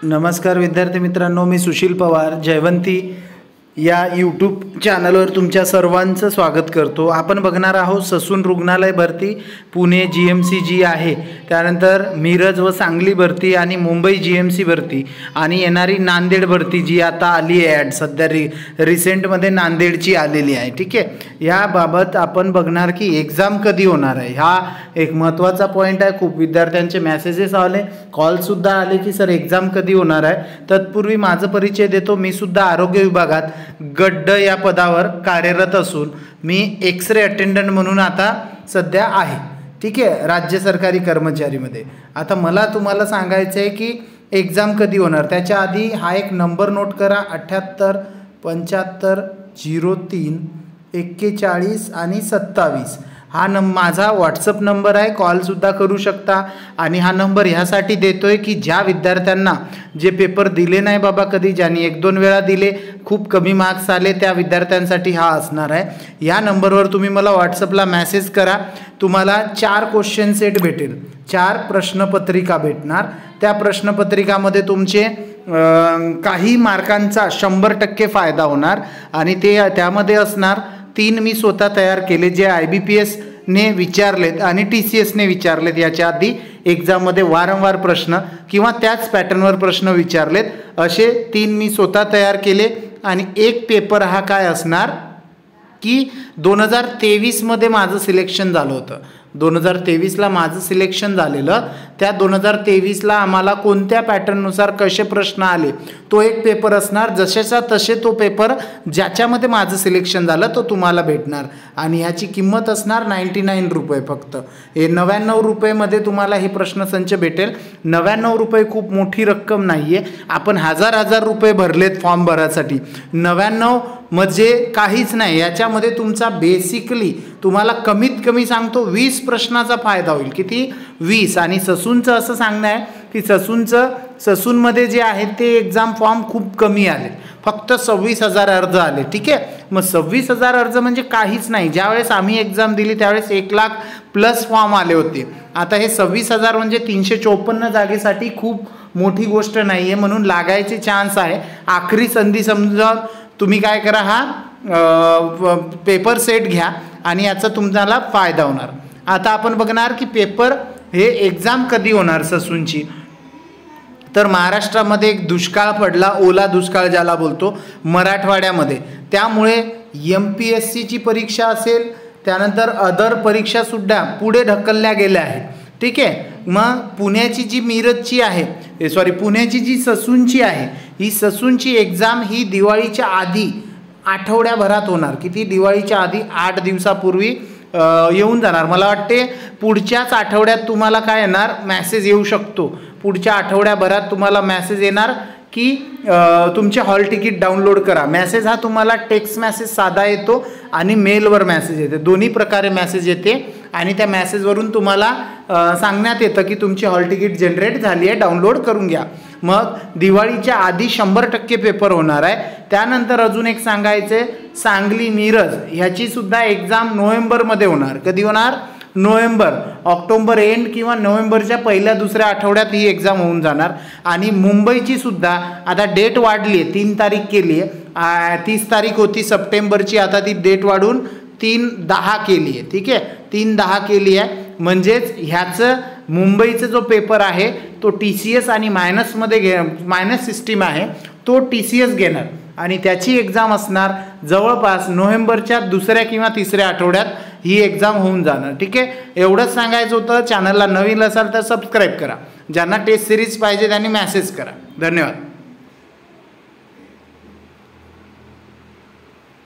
नमस्कार विद्यार्थी मित्रांनो, मी सुशील पवार जयवंती या यूट्यूब चॅनलवर तुमच्या सर्वांचं स्वागत करतो। आपण बघणार आहोत ससून रुग्णालय भरती, पुणे जीएमसी जी आहे, त्यानंतर मिरज व सांगली भरती आणि मुंबई जीएमसी भरती आणि येणारी नांदेड भरती जी आता आली आहे ॲड सध्या रिसेंटमध्ये नांदेडची आलेली आहे। ठीक आहे, याबाबत आपण बघणार की एग्जाम कधी होणार आहे। हा एक महत्त्वाचा पॉईंट आहे। खूप विद्यार्थ्यांचे मेसेजेस आले, कॉलसुद्धा आले की सर एग्जाम कधी होणार आहे। तत्पूर्वी माझा परिचय देतो। मी सुद्धा आरोग्य विभागात गड्ड या पदावर कार्यरत असून मी एक्सरे अटेंडंट म्हणून आता सध्या आहे। ठीक आहे, राज्य सरकारी कर्मचारीमध्ये। आता मला तुम्हाला सांगायचं आहे की एग्जाम कधी होणार। त्याच्या आधी हा एक नंबर नोट करा, 78 75 03 41 आणि 27। हा माझा व्हॉट्सअप नंबर आहे, कॉलसुद्धा करू शकता। आणि हा नंबर ह्यासाठी देतोय की ज्या विद्यार्थ्यांना जे पेपर दिले नाही बाबा कधी, ज्यांनी 1-2 वेळा दिले, खूप कमी मार्क्स आले, त्या विद्यार्थ्यांसाठी हा असणार आहे। या नंबरवर तुम्ही मला व्हॉट्सअपला मेसेज करा। तुम्हाला 4 क्वेश्चन सेट भेटेल, 4 प्रश्नपत्रिका भेटणार। त्या प्रश्नपत्रिकामध्ये तुमचे काही मार्कांचा 100% फायदा होणार आणि त्यामध्ये असणार 3 मी स्वतः तयार केले, जे IBPS ने विचारलेत आणि TCS ने विचारलेत। याच्या आधी एग्जाममध्ये वारंवार प्रश्न किंवा त्याच पॅटर्नवर प्रश्न विचारलेत, असे 3 मी स्वतः तयार केले। आणि एक पेपर हा काय असणार की 2023 मध्ये माझं सिलेक्शन झालं होतं। 2023ला माझं सिलेक्शन झालेलं, त्या 2023ला आम्हाला कोणत्या पॅटर्ननुसार कसे प्रश्न आले तो एक पेपर असणार। जसेचा तसे तो पेपर ज्याच्यामध्ये माझं सिलेक्शन झालं तो तुम्हाला भेटणार आणि ह्याची किंमत असणार 99 रुपये फक्त। हे 99 रुपयेमध्ये तुम्हाला हे प्रश्नसंच भेटेल। 99 रुपये खूप मोठी रक्कम नाही आहे। आपण हजार रुपये भरलेत फॉर्म भरासाठी, 99 म्हणजे काहीच नाही। याच्यामध्ये तुमचा बेसिकली तुम्हाला कमीत कमी सांगतो 20 प्रश्नाचा फायदा होईल। किती? 20। आणि ससूनचं असं सांगणं आहे की ससूनमध्ये जे आहेत ते एग्जाम फॉर्म खूप कमी आले, फक्त 26,000 अर्ज आले। ठीक आहे, मग 26,000 अर्ज म्हणजे काहीच नाही। ज्यावेळेस आम्ही एग्जाम दिली त्यावेळेस 1,00,000+ फॉर्म आले होते। आता हे 26,000 म्हणजे 354 जागेसाठी खूप मोठी गोष्ट नाही आहे, म्हणून लागायचे चान्स आहे। आखरी संधी समजा तुम्ही काय करा, हा पेपर सेट घ्या आणि याचा तुम्हाला फायदा होणार। आता आपण बघणार की पेपर हे एग्जाम कधी होणार ससूनची। तर महाराष्ट्रामध्ये एक दुष्काळ पडला, ओला दुष्काळ ज्याला बोलतो, मराठवाड्यामध्ये। त्यामुळे MPSCची परीक्षा असेल, त्यानंतर अदर परीक्षासुद्धा पुढे ढकलल्या गेल्या आहेत। ठीक आहे, मग पुण्याची जी मिरजची आहे, पुण्याची जी ससूनची आहे, ही ससूनची एग्जाम ही दिवाळीच्या आधी आठवड्याभरात होणार। किती? दिवाळीच्या आधी 8 दिवसापूर्वी येऊन जाणार। मला वाटते पुढच्याच आठवड्यात तुम्हाला काय येणार, मेसेज येऊ शकतो। पुढच्या आठवड्याभरात तुम्हाला मेसेज येणार की तुमचे हॉल तिकीट डाउनलोड करा। मेसेज हा तुम्हाला टेक्स्ट मेसेज साधा येतो आणि मेलवर मेसेज येते, दोन्ही प्रकारे मेसेज येते। आणि त्या मेसेजवरून तुम्हाला सांगण्यात येतं की तुमची हॉल तिकीट जनरेट झाली आहे, डाउनलोड करून घ्या। मग दिवाळीच्या आधी 100% पेपर होणार आहे। त्यानंतर अजून एक सांगायचं आहे, सांगली मिरज ह्याची सुद्धा एक्झाम नोव्हेंबरमध्ये होणार। कधी होणार? नोव्हेंबर, ऑक्टोबर एंड किंवा नोव्हेंबरच्या 1-2 आठवड्यात ही एक्झाम होऊन जाणार। आणि मुंबईची सुद्धा आता डेट वाढली आहे, 3 तारीख केली आहे। 30 तारीख होती सप्टेंबरची, आता ती डेट वाढून 3-10 केली आहे। ठीक आहे, 3-10 केली आहे। म्हणजेच ह्याचं मुंबईचा जो पेपर आहे तो TCS आणि मायनस सिस्टीम आहे तो TCS घेणार आणि त्याची एक्झाम असणार जवळपास नोव्हेंबरच्या 2 किंवा 3 आठवड्यात ही एक्झाम होऊन जाणार। ठीक आहे, एवढंच सांगायचं होतं। चॅनलला नवीन असाल तर सबस्क्राईब करा, ज्यांना टेस्ट सिरीज पाहिजे त्यांनी मेसेज करा। धन्यवाद।